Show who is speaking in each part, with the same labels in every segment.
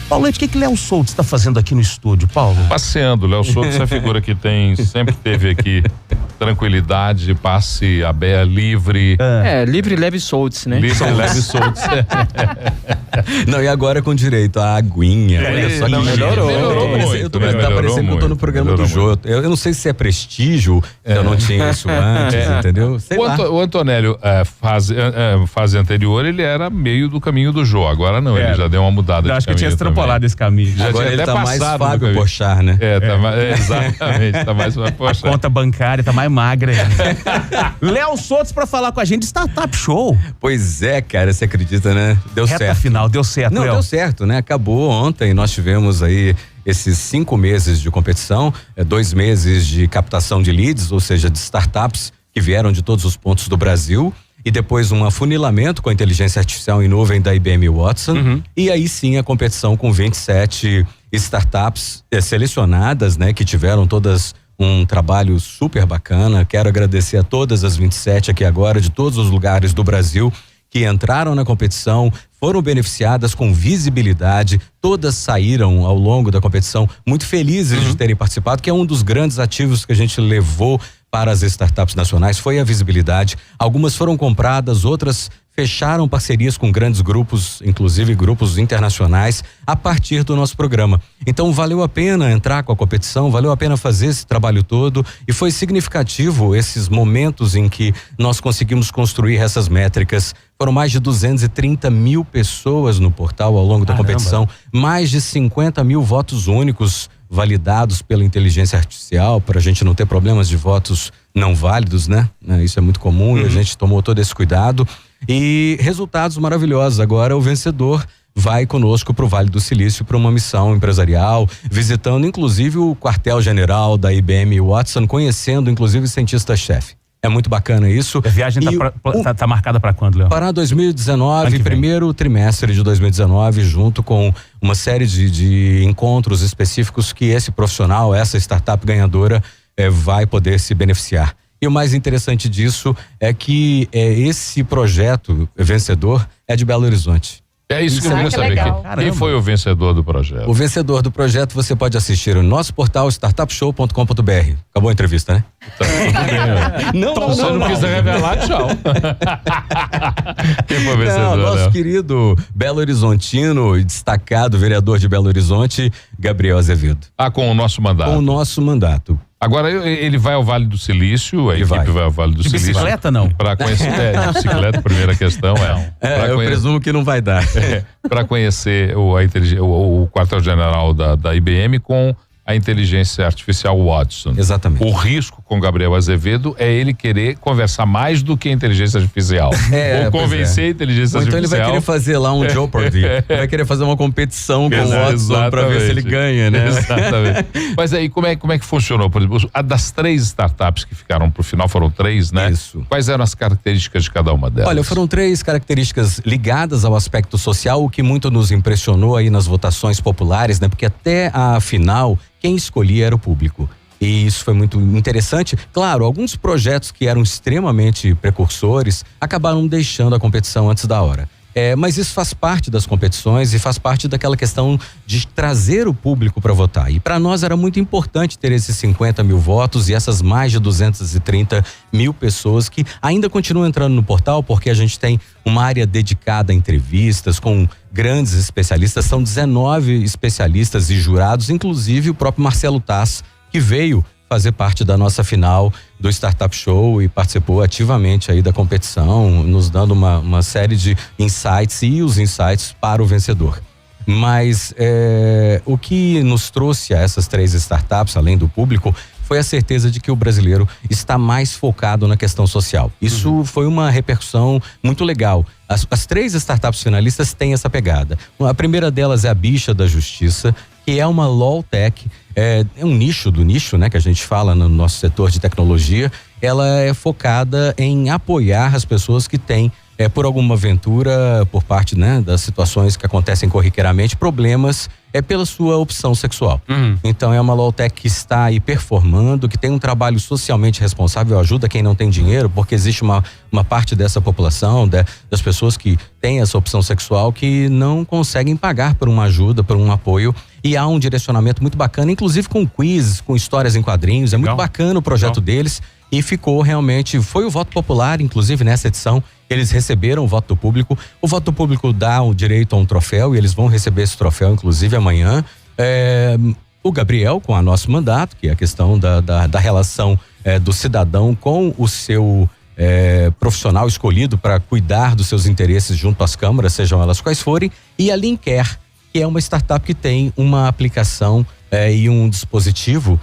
Speaker 1: Paulete, o que Léo Soltz está fazendo aqui no estúdio, Paulo?
Speaker 2: Passeando. Léo Soltz é a figura que sempre teve aqui tranquilidade, passe livre.
Speaker 3: Livre, leve e Soltz, né?
Speaker 2: Livre, leve e Soltz.
Speaker 4: Não, e agora com direito à aguinha. Olha só,
Speaker 2: melhorou muito.
Speaker 4: Tá parecendo que eu tô no programa do Jô. Eu não sei se é prestígio, eu não tinha isso antes, entendeu?
Speaker 2: O Antonélio, fase anterior, ele era meio do caminho do Jô. Agora não, ele já deu uma mudada de caminho.
Speaker 1: Acho que tinha extrapolado esse caminho.
Speaker 4: Agora ele tá mais Fábio Porchat, né?
Speaker 2: Exatamente, tá mais Fábio Porchat.
Speaker 1: A conta bancária tá mais magra. Léo Soltz pra falar com a gente de Startup Show.
Speaker 4: Pois é, cara, você acredita, né? Deu certo.
Speaker 1: Reta final, deu certo,
Speaker 4: Não,
Speaker 1: Léo.
Speaker 4: deu certo, né? Acabou ontem, nós tivemos aí esses 5 meses de competição, 2 meses de captação de leads, ou seja, de startups que vieram de todos os pontos do Brasil, e depois um afunilamento com a inteligência artificial em nuvem da IBM Watson, e aí sim a competição com 27 startups selecionadas, né, que tiveram todas um trabalho super bacana. Quero agradecer a todas as 27 aqui agora, de todos os lugares do Brasil, que entraram na competição, foram beneficiadas com visibilidade, todas saíram ao longo da competição muito felizes de terem participado, que é um dos grandes ativos que a gente levou para as startups nacionais, foi a visibilidade. Algumas foram compradas, outras fecharam parcerias com grandes grupos, inclusive grupos internacionais, a partir do nosso programa. Então valeu a pena entrar com a competição, valeu a pena fazer esse trabalho todo, e foi significativo esses momentos em que nós conseguimos construir essas métricas. Foram mais de 230 mil pessoas no portal ao longo da competição, mais de 50 mil votos únicos validados pela inteligência artificial, para a gente não ter problemas de votos não válidos, né? Isso é muito comum, e a gente tomou todo esse cuidado. E resultados maravilhosos. Agora o vencedor vai conosco para o Vale do Silício para uma missão empresarial, visitando inclusive o quartel-general da IBM Watson, conhecendo inclusive o cientista-chefe. É muito bacana isso.
Speaker 1: A viagem tá marcada para quando, Léo?
Speaker 4: Para 2019, primeiro trimestre de 2019, junto com uma série de encontros específicos que esse profissional, essa startup ganhadora, vai poder se beneficiar. E o mais interessante disso é que esse projeto vencedor é de Belo Horizonte.
Speaker 2: É isso que eu queria saber. Quem foi o vencedor do projeto?
Speaker 4: O vencedor do projeto você pode assistir no nosso portal startupshow.com.br. Acabou a entrevista, né?
Speaker 2: Tá, tudo bem. Você não quiser revelar, tchau. Quem foi o vencedor?
Speaker 4: Nosso querido Belo Horizontino e destacado vereador de Belo Horizonte, Gabriel Azevedo.
Speaker 2: Com o nosso mandato.
Speaker 4: Com o nosso mandato.
Speaker 2: Agora ele vai ao Vale do Silício, a equipe vai ao Vale do Silício.
Speaker 1: Bicicleta não?
Speaker 2: Para conhecer, bicicleta, primeira questão
Speaker 4: eu presumo que não vai dar.
Speaker 2: Para conhecer o quartel-general da IBM com a inteligência artificial Watson.
Speaker 4: Exatamente.
Speaker 2: O risco com Gabriel Azevedo é ele querer conversar mais do que a inteligência artificial. Ou convencer a inteligência artificial.
Speaker 4: Então ele vai querer fazer lá um Jeopardy. Vai querer fazer uma competição com o Watson para ver se ele ganha, né?
Speaker 2: Exatamente. Mas aí como é que funcionou? Por exemplo, a das 3 startups que ficaram pro final, foram 3, né?
Speaker 4: Isso.
Speaker 2: Quais eram as características de cada uma delas?
Speaker 4: Olha, foram 3 características ligadas ao aspecto social, o que muito nos impressionou aí nas votações populares, né? Porque até a final, quem escolhia era o público. E isso foi muito interessante. Claro, alguns projetos que eram extremamente precursores acabaram deixando a competição antes da hora. Mas isso faz parte das competições e faz parte daquela questão de trazer o público para votar. E para nós era muito importante ter esses 50 mil votos e essas mais de 230 mil pessoas que ainda continuam entrando no portal, porque a gente tem uma área dedicada a entrevistas com grandes especialistas. São 19 especialistas e jurados, inclusive o próprio Marcelo Tass, que veio fazer parte da nossa final do Startup Show e participou ativamente aí da competição, nos dando uma série de insights e os insights para o vencedor. Mas o que nos trouxe a essas 3 startups, além do público, foi a certeza de que o brasileiro está mais focado na questão social. Isso foi uma repercussão muito legal. As 3 startups finalistas têm essa pegada. A primeira delas é a Bicha da Justiça, que é uma law tech, é um nicho do nicho, né, que a gente fala no nosso setor de tecnologia. Ela é focada em apoiar as pessoas que têm por alguma aventura, por parte, né, das situações que acontecem corriqueiramente, problemas pela sua opção sexual. Então é uma Lowtech que está aí performando, que tem um trabalho socialmente responsável, ajuda quem não tem dinheiro, porque existe uma parte dessa população, das pessoas que têm essa opção sexual que não conseguem pagar por uma ajuda, por um apoio, e há um direcionamento muito bacana, inclusive com quiz, com histórias em quadrinhos, é muito bacana o projeto deles, e ficou realmente, foi o voto popular, inclusive nessa edição, eles receberam o voto do público. O voto do público dá o direito a um troféu e eles vão receber esse troféu, inclusive amanhã. O Gabriel, com o nosso mandato, que é a questão da relação do cidadão com o seu profissional escolhido para cuidar dos seus interesses junto às câmaras, sejam elas quais forem. E a Linker, que é uma startup que tem uma aplicação e um dispositivo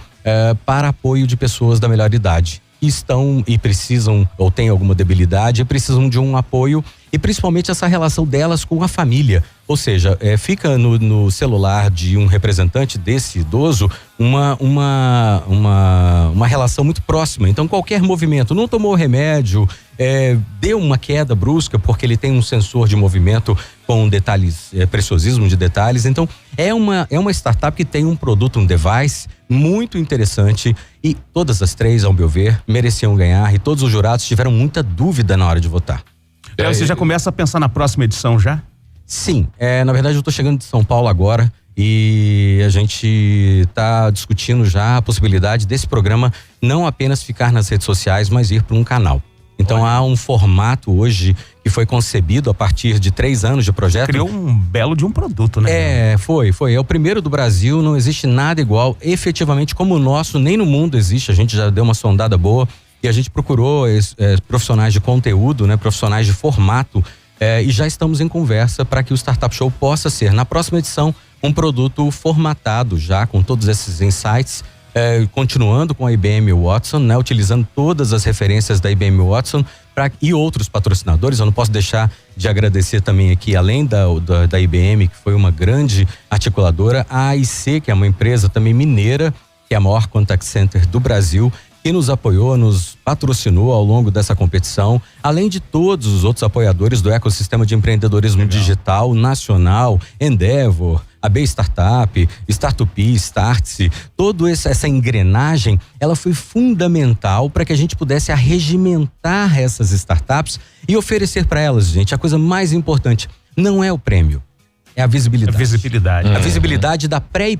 Speaker 4: para apoio de pessoas da melhor idade. Estão e precisam, ou têm alguma debilidade, e precisam de um apoio, e principalmente essa relação delas com a família. Ou seja, fica no celular de um representante desse idoso uma relação muito próxima. Então qualquer movimento, não tomou remédio, deu uma queda brusca porque ele tem um sensor de movimento com detalhes, preciosismo de detalhes. Então é uma startup que tem um produto, um device muito interessante, e todas as três, ao meu ver, mereciam ganhar, e todos os jurados tiveram muita dúvida na hora de votar.
Speaker 1: Você já começa a pensar na próxima edição já?
Speaker 4: Sim, na verdade eu estou chegando de São Paulo agora e a gente está discutindo já a possibilidade desse programa não apenas ficar nas redes sociais, mas ir para um canal. Então há um formato hoje que foi concebido a partir de 3 anos de projeto.
Speaker 1: Criou um belo de um produto, né?
Speaker 4: Foi. É o primeiro do Brasil, não existe nada igual, efetivamente, como o nosso, nem no mundo existe. A gente já deu uma sondada boa e a gente procurou profissionais de conteúdo, né, profissionais de formato, e já estamos em conversa para que o Startup Show possa ser, na próxima edição, um produto formatado já com todos esses insights, continuando com a IBM Watson, né, utilizando todas as referências da IBM Watson e outros patrocinadores. Eu não posso deixar de agradecer também aqui, além da IBM, que foi uma grande articuladora, a AIC, que é uma empresa também mineira, que é a maior contact center do Brasil, que nos apoiou, nos patrocinou ao longo dessa competição, além de todos os outros apoiadores do ecossistema de empreendedorismo digital nacional, Endeavor, a B Startup, Startupi, Startse, toda essa engrenagem, ela foi fundamental para que a gente pudesse arregimentar essas startups e oferecer para elas, gente, a coisa mais importante não é o prêmio, é a visibilidade. A visibilidade da pré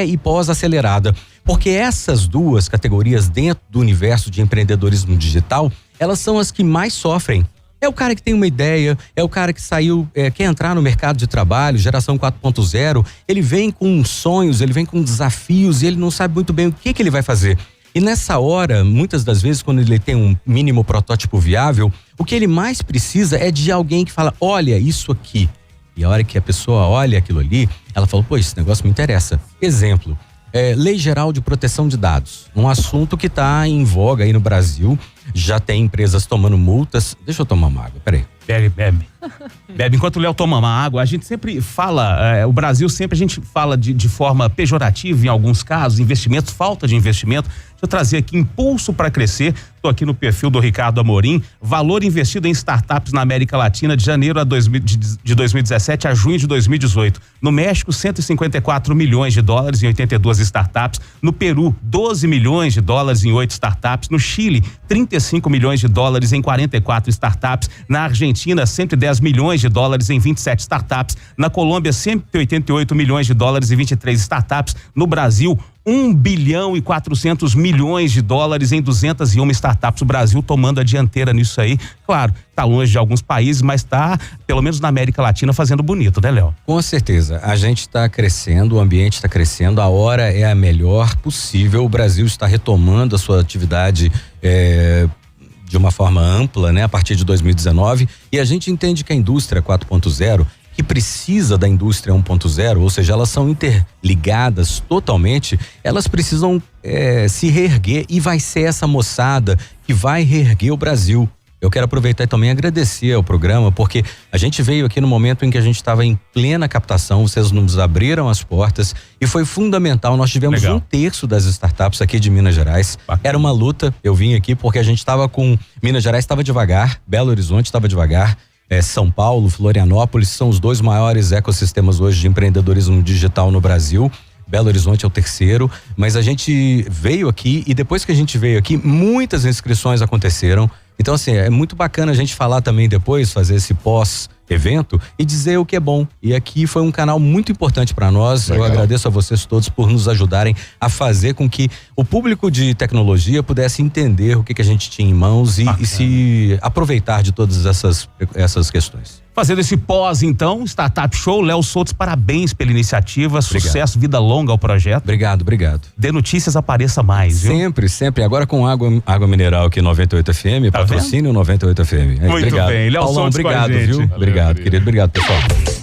Speaker 4: e pós-acelerada. Porque essas duas categorias dentro do universo de empreendedorismo digital, elas são as que mais sofrem. É o cara que tem uma ideia, é o cara que saiu, quer entrar no mercado de trabalho, geração 4.0, ele vem com sonhos, ele vem com desafios e ele não sabe muito bem o que ele vai fazer. E nessa hora, muitas das vezes, quando ele tem um mínimo protótipo viável, o que ele mais precisa é de alguém que fala, olha isso aqui. E a hora que a pessoa olha aquilo ali, ela fala, pô, esse negócio me interessa. Exemplo, Lei Geral de Proteção de Dados, um assunto que está em voga aí no Brasil, já tem empresas tomando multas. Deixa eu tomar uma água, peraí.
Speaker 1: Bebe. Enquanto o Léo toma uma água, a gente sempre fala, o Brasil sempre a gente fala de forma pejorativa em alguns casos, investimentos, falta de investimento. Deixa eu trazer aqui impulso para crescer. Estou aqui no perfil do Ricardo Amorim. Valor investido em startups na América Latina de janeiro de 2017 a junho de 2018. No México, 154 milhões de dólares em 82 startups. No Peru, 12 milhões de dólares em 8 startups. No Chile, 35 milhões de dólares em 44 startups. Na Argentina, 110 milhões de dólares em 27 startups. Na Colômbia, 188 milhões de dólares em 23 startups. No Brasil, 1 bilhão e 400 milhões de dólares em 201 startups. O Brasil tomando a dianteira nisso aí. Claro, tá longe de alguns países, mas tá, pelo menos na América Latina, fazendo bonito, né, Léo?
Speaker 4: Com certeza. A gente está crescendo, o ambiente está crescendo, a hora é a melhor possível. O Brasil está retomando a sua atividade de uma forma ampla, né, a partir de 2019. E a gente entende que a indústria 4.0, que precisa da indústria 1.0, ou seja, elas são interligadas totalmente, elas precisam se reerguer, e vai ser essa moçada que vai reerguer o Brasil. Eu quero aproveitar e também agradecer ao programa, porque a gente veio aqui no momento em que a gente estava em plena captação, vocês nos abriram as portas e foi fundamental. Nós tivemos
Speaker 1: Legal.
Speaker 4: 1/3 das startups aqui de Minas Gerais.
Speaker 1: Bacana.
Speaker 4: Era uma luta, eu vim aqui porque a gente estava com Minas Gerais estava devagar, Belo Horizonte estava devagar, São Paulo, Florianópolis são os 2 maiores ecossistemas hoje de empreendedorismo digital no Brasil. Belo Horizonte é o 3º, mas a gente veio aqui e depois que a gente veio aqui, muitas inscrições aconteceram. Então, assim, é muito bacana a gente falar também depois, fazer esse pós-evento e dizer o que é bom. E aqui foi um canal muito importante para nós.
Speaker 2: Legal.
Speaker 4: Eu agradeço a vocês todos por nos ajudarem a fazer com que o público de tecnologia pudesse entender o que a gente tinha em mãos e se aproveitar de todas essas questões.
Speaker 1: Fazendo esse pós, então, Startup Show, Léo Soutos, parabéns pela iniciativa, sucesso, vida longa ao projeto.
Speaker 4: Obrigado.
Speaker 1: Dê notícias, apareça mais, viu?
Speaker 4: Sempre. Agora com água mineral aqui 98 FM,
Speaker 1: Tá
Speaker 4: patrocínio 98 FM.
Speaker 1: Muito
Speaker 4: Obrigado.
Speaker 1: bem, Léo
Speaker 4: Paulão,
Speaker 1: Soutos com a
Speaker 4: obrigado,
Speaker 1: gente.
Speaker 4: viu?
Speaker 2: Valeu,
Speaker 4: Obrigado,
Speaker 2: querido.
Speaker 4: querido. Obrigado, pessoal.